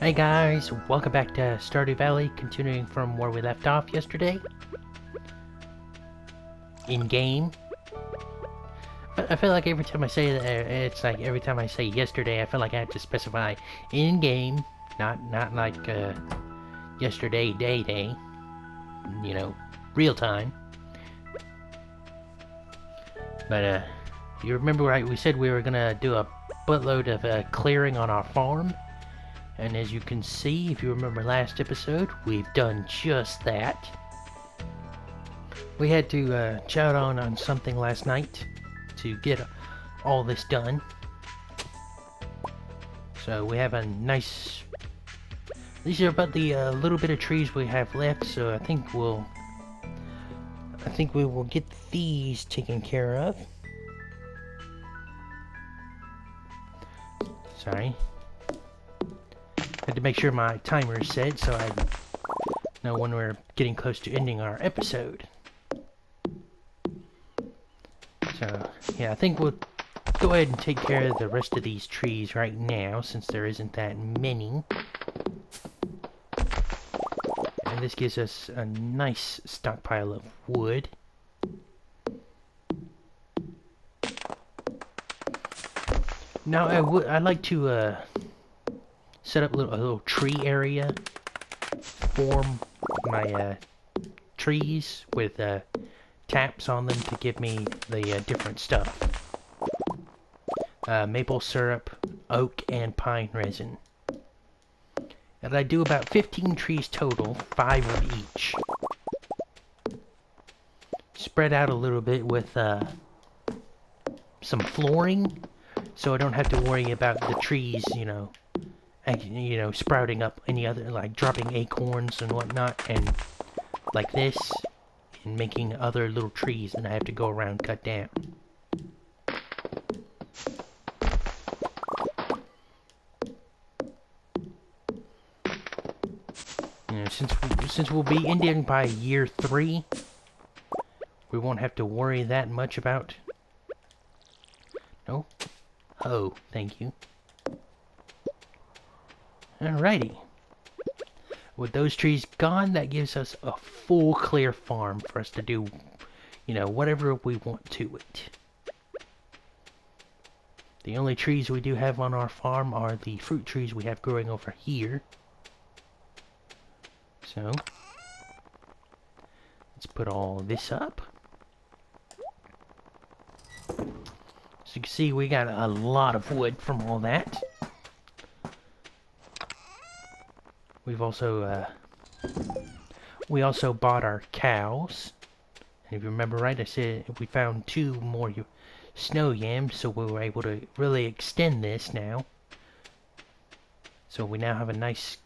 Hey guys, welcome back to Stardew Valley, continuing from where we left off yesterday. In-game. I feel like every time I say that, it's like every time I say yesterday, I feel like I have to specify in-game, not like yesterday, day, you know, real time. But you remember right, we said we were gonna do a buttload of clearing on our farm. And as you can see, if you remember last episode, we've done just that. We had to chow down on something last night to get all this done. So we have a nice... These are about the little bit of trees we have left, so I think we will get these taken care of. Sorry. Had to make sure my timer is set so I know when we're getting close to ending our episode. So, yeah, I think we'll go ahead and take care of the rest of these trees right now since there isn't that many. And this gives us a nice stockpile of wood. Now, I'd like to set up a little tree area, form my trees with taps on them to give me the different stuff. Maple syrup, oak, and pine resin. And I do about 15 trees total, 5 of each. Spread out a little bit with some flooring, so I don't have to worry about the trees, sprouting up any other, like dropping acorns and whatnot, and like this, and making other little trees that I have to go around cut down. Since we'll be ending by year 3, we won't have to worry that much about... No? Oh, thank you. Alrighty. With those trees gone, that gives us a full clear farm for us to do, whatever we want to it. The only trees we do have on our farm are the fruit trees we have growing over here. So, let's put all this up. So you can see we got a lot of wood from all that. We've also, we also bought our cows. And if you remember right, I said we found 2 more snow yams, so we were able to really extend this now. So we now have a nice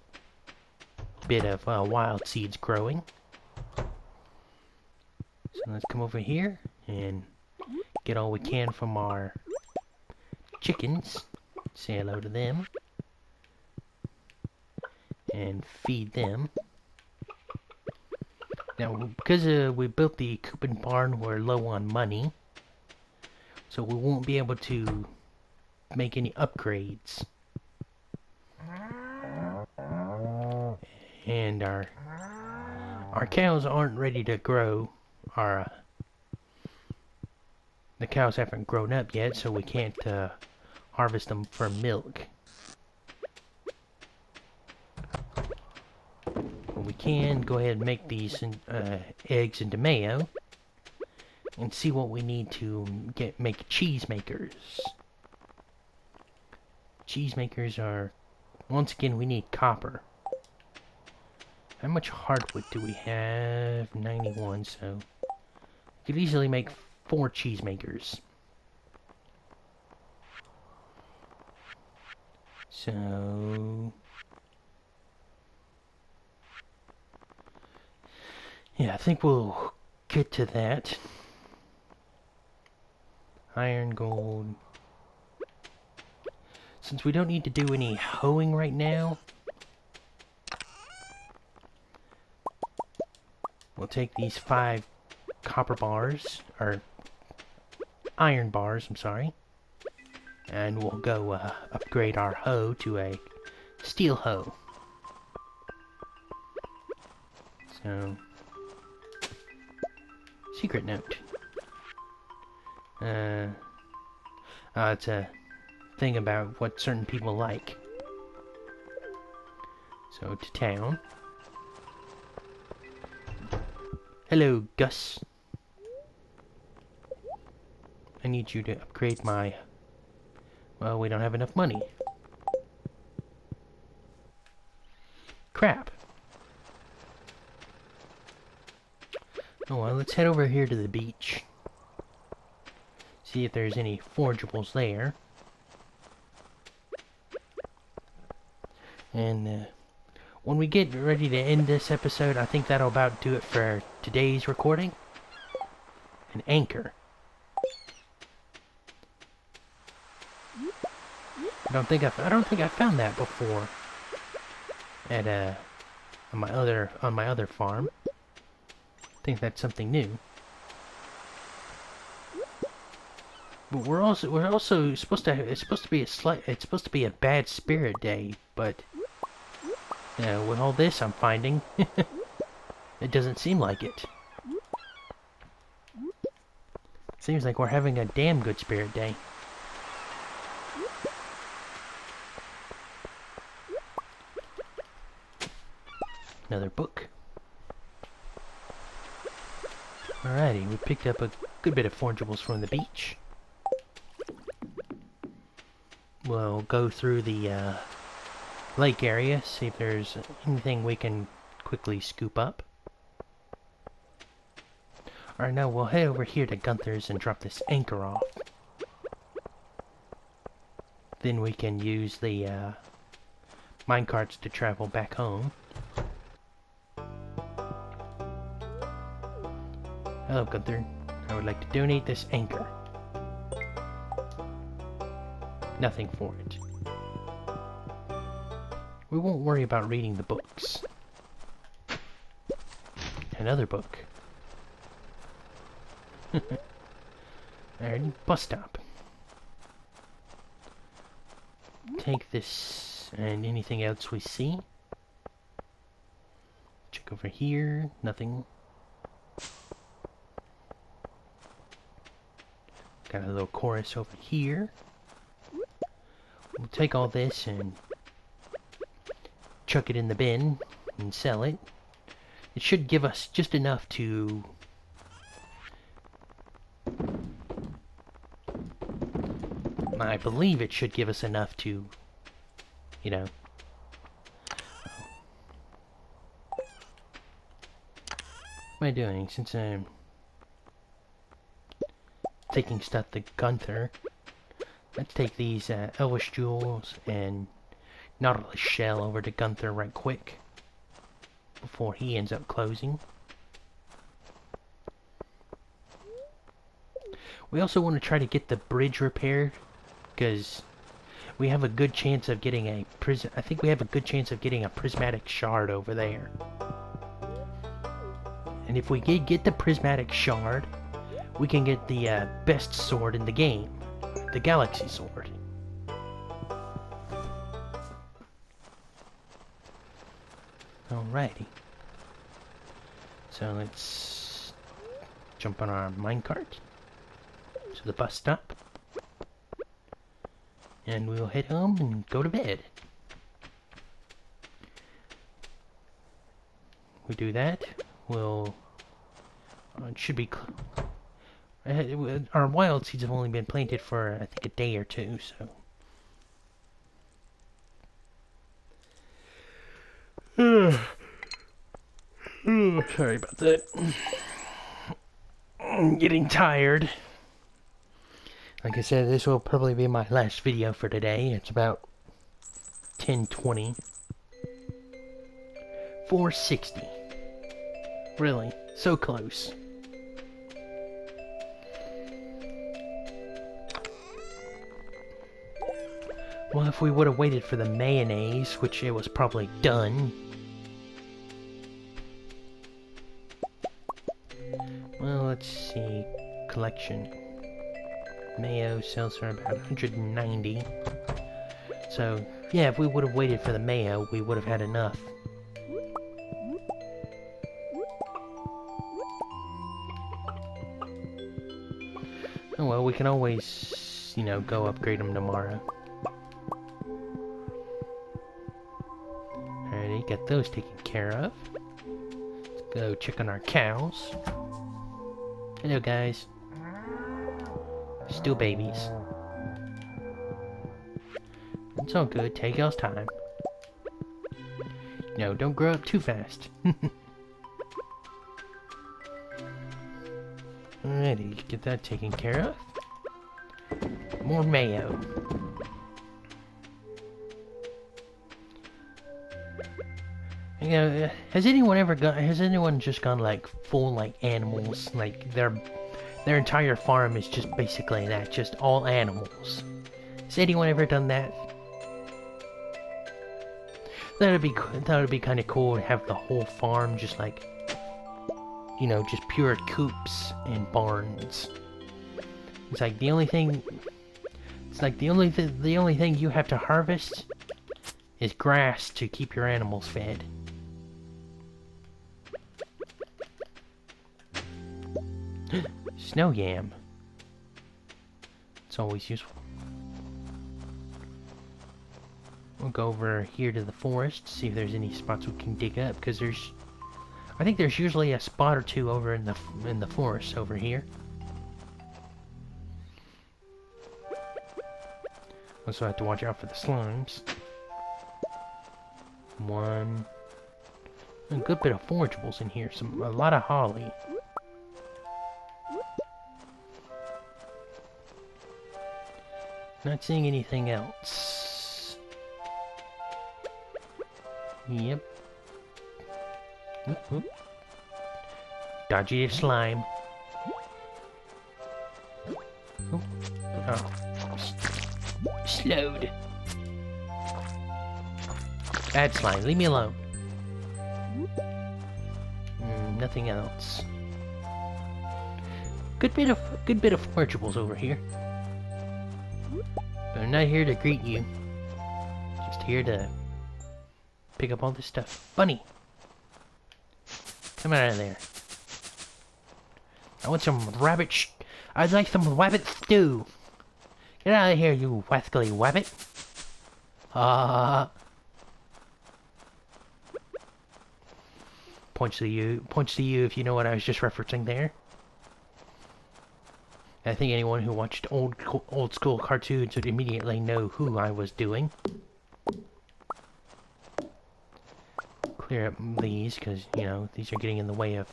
bit of wild seeds growing. So let's come over here and get all we can from our chickens. Say hello to them. And feed them. Now, because we built the coop and barn, we're low on money. So we won't be able to make any upgrades. And our cows aren't ready to grow. The cows haven't grown up yet, so we can't harvest them for milk. We can go ahead and make these eggs into mayo and see what we need to make cheese makers. Cheese makers are, once again, we need copper. How much hardwood do we have? 91, so we could easily make 4 cheese makers. So yeah, I think we'll get to that. Iron, gold. Since we don't need to do any hoeing right now, we'll take these 5 copper bars, or iron bars, I'm sorry, and we'll go upgrade our hoe to a steel hoe. So, secret note. It's a thing about what certain people like. So, to town. Hello, Gus. I need you to upgrade my... Well, we don't have enough money. Crap. Oh well, let's head over here to the beach. See if there's any forgeables there. And when we get ready to end this episode, I think that'll about do it for today's recording. An anchor. I don't think I found that before at on my other farm. I think that's something new. But we're also supposed to it's supposed to be a bad spirit day, but with all this I'm finding it doesn't seem like it. Seems like we're having a damn good spirit day. Another book. Alrighty, we picked up a good bit of forgeables from the beach. We'll go through the lake area, see if there's anything we can quickly scoop up. Alright, now we'll head over here to Gunther's and drop this anchor off. Then we can use the minecarts to travel back home. Hello, Gunther. I would like to donate this anchor. Nothing for it. We won't worry about reading the books. Another book. Alright, bus stop. Take this and anything else we see. Check over here. Nothing. Got a little chorus over here. We'll take all this and chuck it in the bin and sell it. It should give us just enough to... I believe it should give us enough to, you know... What am I doing? Since I'm taking stuff to Gunther, let's take these Elvish jewels and Nautilus shell over to Gunther right quick before he ends up closing. We also want to try to get the bridge repaired because we have a good chance of getting a I think we have a good chance of getting a prismatic shard over there. And if we get the prismatic shard, we can get the best sword in the game, the Galaxy Sword. Alrighty. So let's jump on our minecart to the bus stop. And we'll head home and go to bed. We do that, we'll... it should be... our wild seeds have only been planted for, I think, a day or two, so... Sorry about that. I'm getting tired. Like I said, this will probably be my last video for today. It's about 10:20. 460. Really, so close. Well, if we would have waited for the mayonnaise, which it was probably done. Well, let's see. Collection. Mayo sells for about 190. So, yeah, if we would have waited for the mayo, we would have had enough. Oh well, we can always, you know, go upgrade them tomorrow. Alrighty, got those taken care of. Let's go check on our cows. Hello, guys. Still babies. It's all good. Take y'all's time. No, don't grow up too fast. Alrighty, get that taken care of. More mayo. You know, has anyone just gone like full like animals? Like their entire farm is just basically that, just all animals. Has anyone ever done that? That would be kind of cool to have the whole farm just like, you know, just pure coops and barns. It's like the only thing. It's like the only thing you have to harvest is grass to keep your animals fed. Snow yam. It's always useful. We'll go over here to the forest, see if there's any spots we can dig up, because I think there's usually a spot or two over in the forest over here. Also have to watch out for the slimes. A good bit of forageables in here, a lot of holly. Not seeing anything else. Yep. Oop, oop. Dodgy slime. Oop. Oh. Slowed. Bad slime, leave me alone. Nothing else. Good bit of forageables over here. But I'm not here to greet you. Just here to pick up all this stuff. Bunny! Come out of there. I want some rabbit I'd like some rabbit stew. Get out of here, you rascally rabbit. Points to you if you know what I was just referencing there. I think anyone who watched old school cartoons would immediately know who I was doing. Clear up these, because, you know, these are getting in the way of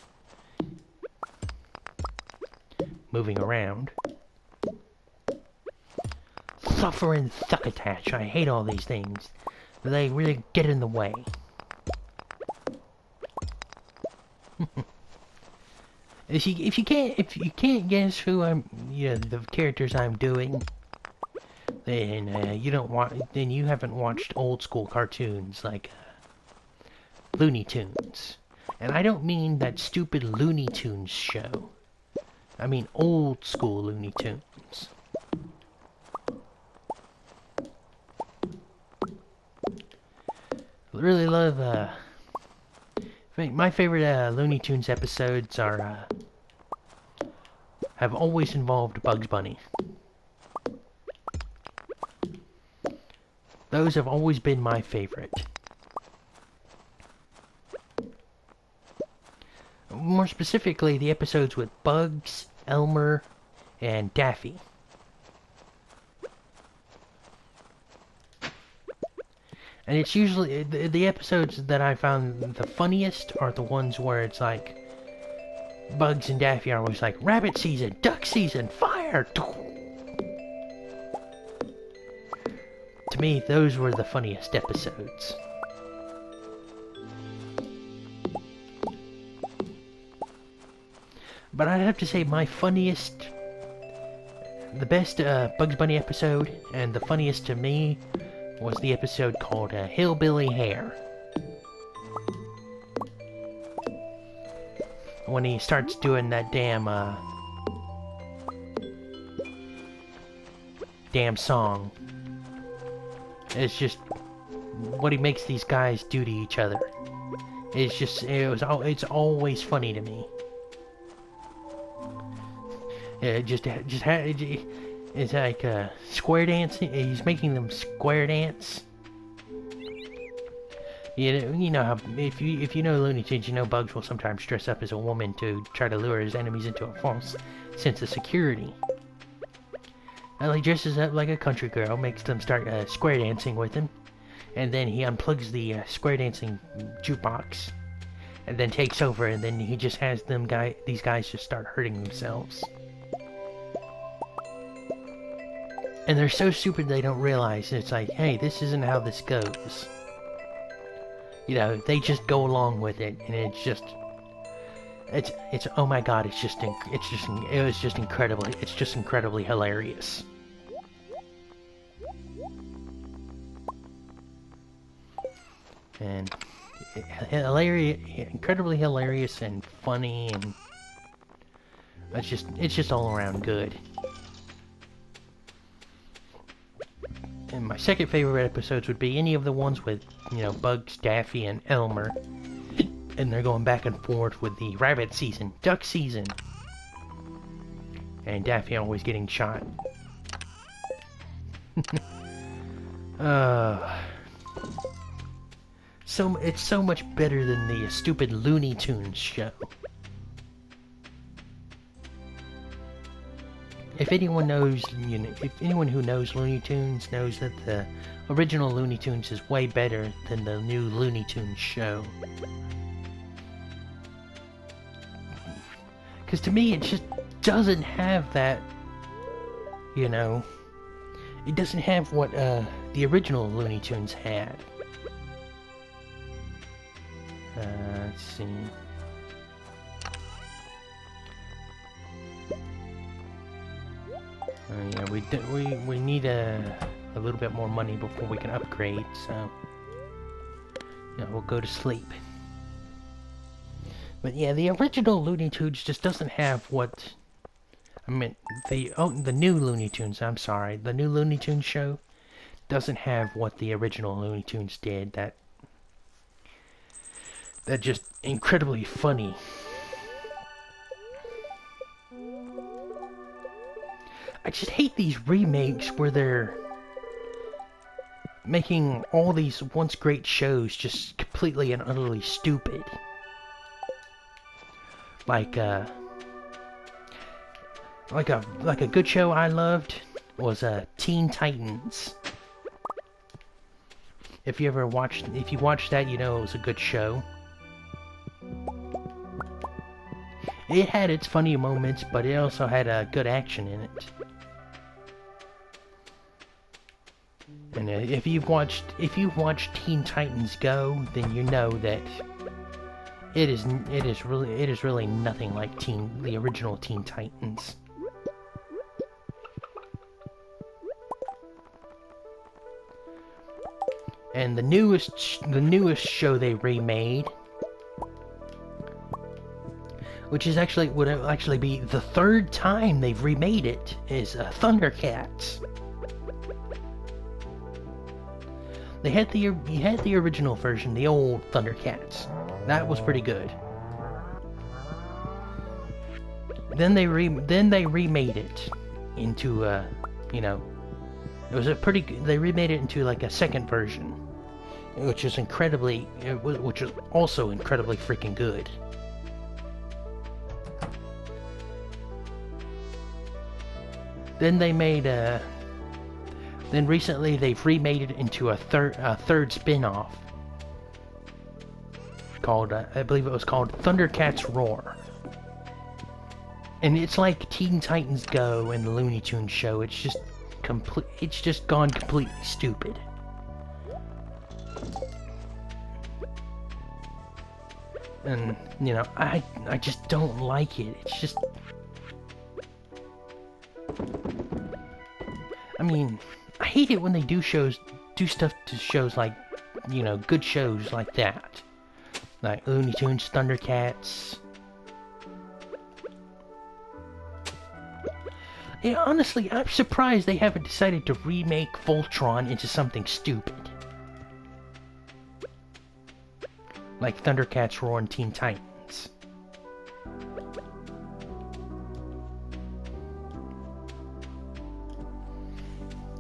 moving around. Suffer and succotash. I hate all these things. They really get in the way. If you can't guess who the characters I'm doing, then then you haven't watched old school cartoons like Looney Tunes. And I don't mean that stupid Looney Tunes show. I mean old school Looney Tunes. Really love my favorite Looney Tunes episodes have always involved Bugs Bunny. Those have always been my favorite. More specifically, the episodes with Bugs, Elmer, and Daffy. And it's usually the episodes that I found the funniest are the ones where it's like Bugs and Daffy are always like, rabbit season, duck season, fire! To me, those were the funniest episodes. But I'd have to say the best Bugs Bunny episode, and the funniest to me, was the episode called Hillbilly Hare. When he starts doing that damn song. It's just what he makes these guys do to each other. It's always funny to me. It's like square dancing. He's making them square dance. You know how if you know Looney Tunes, you know Bugs will sometimes dress up as a woman to try to lure his enemies into a false sense of security. Well, he dresses up like a country girl, makes them start square dancing with him, and then he unplugs the square dancing jukebox, and then takes over, and then he just has these guys just start hurting themselves. And they're so stupid they don't realize it's like, hey, this isn't how this goes. You know, they just go along with it, and it's oh my god, it's just incredibly hilarious. And incredibly hilarious and funny, and it's just all around good. And my second favorite episodes would be any of the ones with, you know, Bugs, Daffy, and Elmer. And they're going back and forth with the rabbit season, duck season. And Daffy always getting shot. It's so much better than the stupid Looney Tunes show. If anyone knows, you know, if anyone who knows Looney Tunes knows that the original Looney Tunes is way better than the new Looney Tunes show. Because to me, it just doesn't have that, you know, it doesn't have what the original Looney Tunes had. Let's see. Yeah, we need a little bit more money before we can upgrade, so yeah, we'll go to sleep. But yeah, the original Looney Tunes just doesn't have what I mean. The new Looney Tunes. I'm sorry, the new Looney Tunes show doesn't have what the original Looney Tunes did. That just incredibly funny. I just hate these remakes where they're making all these once great shows just completely and utterly stupid. Like a good show I loved was Teen Titans. If you watched that, you know it was a good show. It had its funny moments, but it also had good action in it. And if you've watched Teen Titans Go, then you know that it is really nothing like the original Teen Titans. And the newest show they remade, which is would actually be the third time they've remade it, is Thundercats. You had the original version, the old Thundercats. That was pretty good. Then they remade it into you know, it was they remade it into like a second version, which was also incredibly freaking good. Then they made then recently they've remade it into a third spin-off called I believe it was called Thundercats Roar. And it's like Teen Titans Go and the Looney Tunes show. It's just gone completely stupid. And you know, I just don't like it. It's just, I mean, I hate it when they do stuff to shows like, you know, good shows like that. Like Looney Tunes, Thundercats. Yeah, honestly, I'm surprised they haven't decided to remake Voltron into something stupid. Like Thundercats Roar and Teen Titans.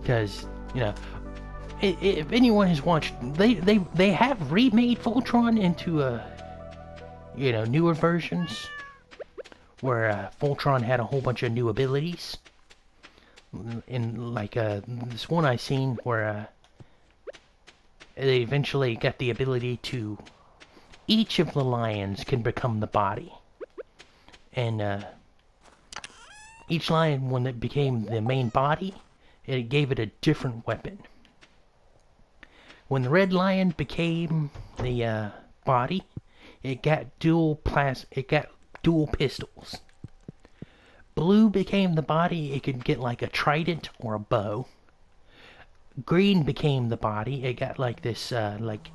Because, you know, if anyone has watched, they have remade Voltron into newer versions where Voltron had a whole bunch of new abilities. In like this one I seen where they eventually got the ability to each of the lions can become the body, and each lion when it became the main body, it gave it a different weapon. When the red lion became the body, it got dual pistols. Blue became the body, it could get like a trident or a bow. Green became the body, it got like this like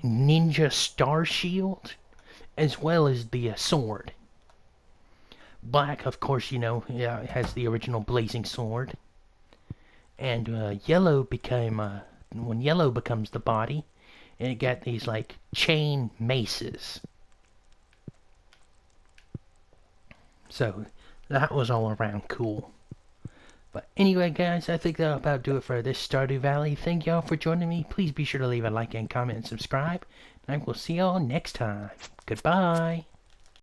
ninja star shield, as well as the sword. Black, of course, yeah, has the original blazing sword. And yellow became when yellow becomes the body, and it got these like chain maces. So that was all around cool. But anyway, guys, I think that'll about do it for this Stardew Valley. Thank y'all for joining me. Please be sure to leave a like and comment and subscribe. And I will see y'all next time. Goodbye.